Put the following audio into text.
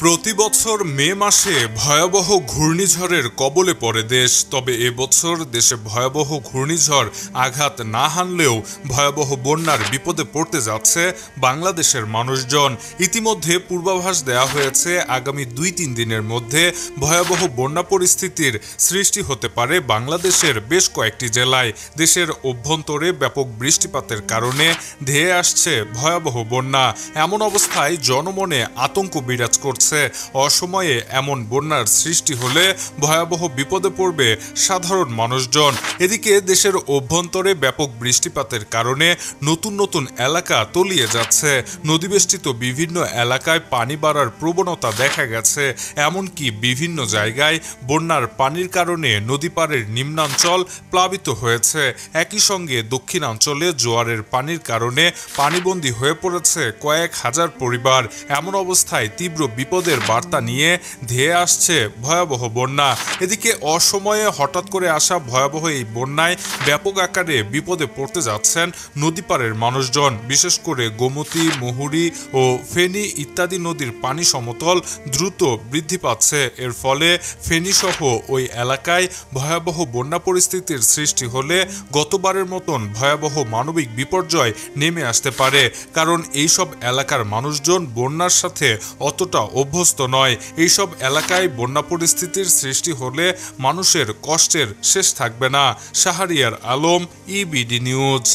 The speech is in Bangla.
প্রতি বছর মে মাসে ভয়াবহ ঘূর্ণিঝড়ের কবলে পড়ে দেশ। তবে এবছর দেশে ভয়াবহ ঘূর্ণিঝড় আঘাত না হানলেও ভয়াবহ বন্যার বিপদে পড়তে যাচ্ছে বাংলাদেশের মানুষজন। ইতিমধ্যে পূর্বাভাস দেওয়া হয়েছে আগামী 2-3 দিনের মধ্যে ভয়াবহ বন্যা পরিস্থিতির সৃষ্টি হতে পারে বাংলাদেশের বেশ কয়েকটি জেলায়। দেশের অভ্যন্তরে ব্যাপক বৃষ্টিপাতের কারণে ধেয়ে আসছে ভয়াবহ বন্যা। এমন অবস্থায় জনমনে আতঙ্ক বিরাজ করছে। অসময়ে এমন বন্যার সৃষ্টি হলে ভয়াবহ বিপদে পড়বে সাধারণ মানুষজন। এদিকে দেশের অভ্যন্তরে ব্যাপক বৃষ্টিপাতের কারণে নতুন নতুন এলাকা তলিয়ে যাচ্ছে। নদীবেষ্টিত বিভিন্ন এলাকায় পানি বাড়ার প্রবণতা দেখা গেছে। এমনকি বিভিন্ন জায়গায় বন্যার পানির কারণে নদী পাড়ের নিম্নাঞ্চল প্লাবিত হয়েছে। একই সঙ্গে দক্ষিণাঞ্চলে জোয়ারের পানির কারণে পানিবন্দী হয়ে পড়েছে কয়েক হাজার পরিবার। এমন অবস্থায় তীব্র বিপদের বার্তা নিয়ে ধেয়ে আসছে ভয়াবহ বন্যা। এদিকে অসময়ে হঠাৎ করে আসা ভয়াবহ এই বন্যায় ব্যাপক আকারে বিপদে পড়তে যাচ্ছেন নদীপাড়ের মানুষজন। বিশেষ করে গোমতী, মুহুরী ও ফেনী ইত্যাদি নদীর পানি সমতল দ্রুত বৃদ্ধি পাচ্ছে। এর ফলে ফেনী সহ ওই এলাকায় ভয়াবহ বন্যা পরিস্থিতির সৃষ্টি হলে গতবারের মতন ভয়াবহ মানবিক বিপর্যয় নেমে আসতে পারে। কারণ এইসব এলাকার মানুষজন বন্যার সাথে অতটা অভ্যস্ত নয়। এইসব এলাকায় বন্যা পরিস্থিতির সৃষ্টি হলে মানুষের কষ্টের শেষ থাকবে না। Shahriar Alam, EBD news.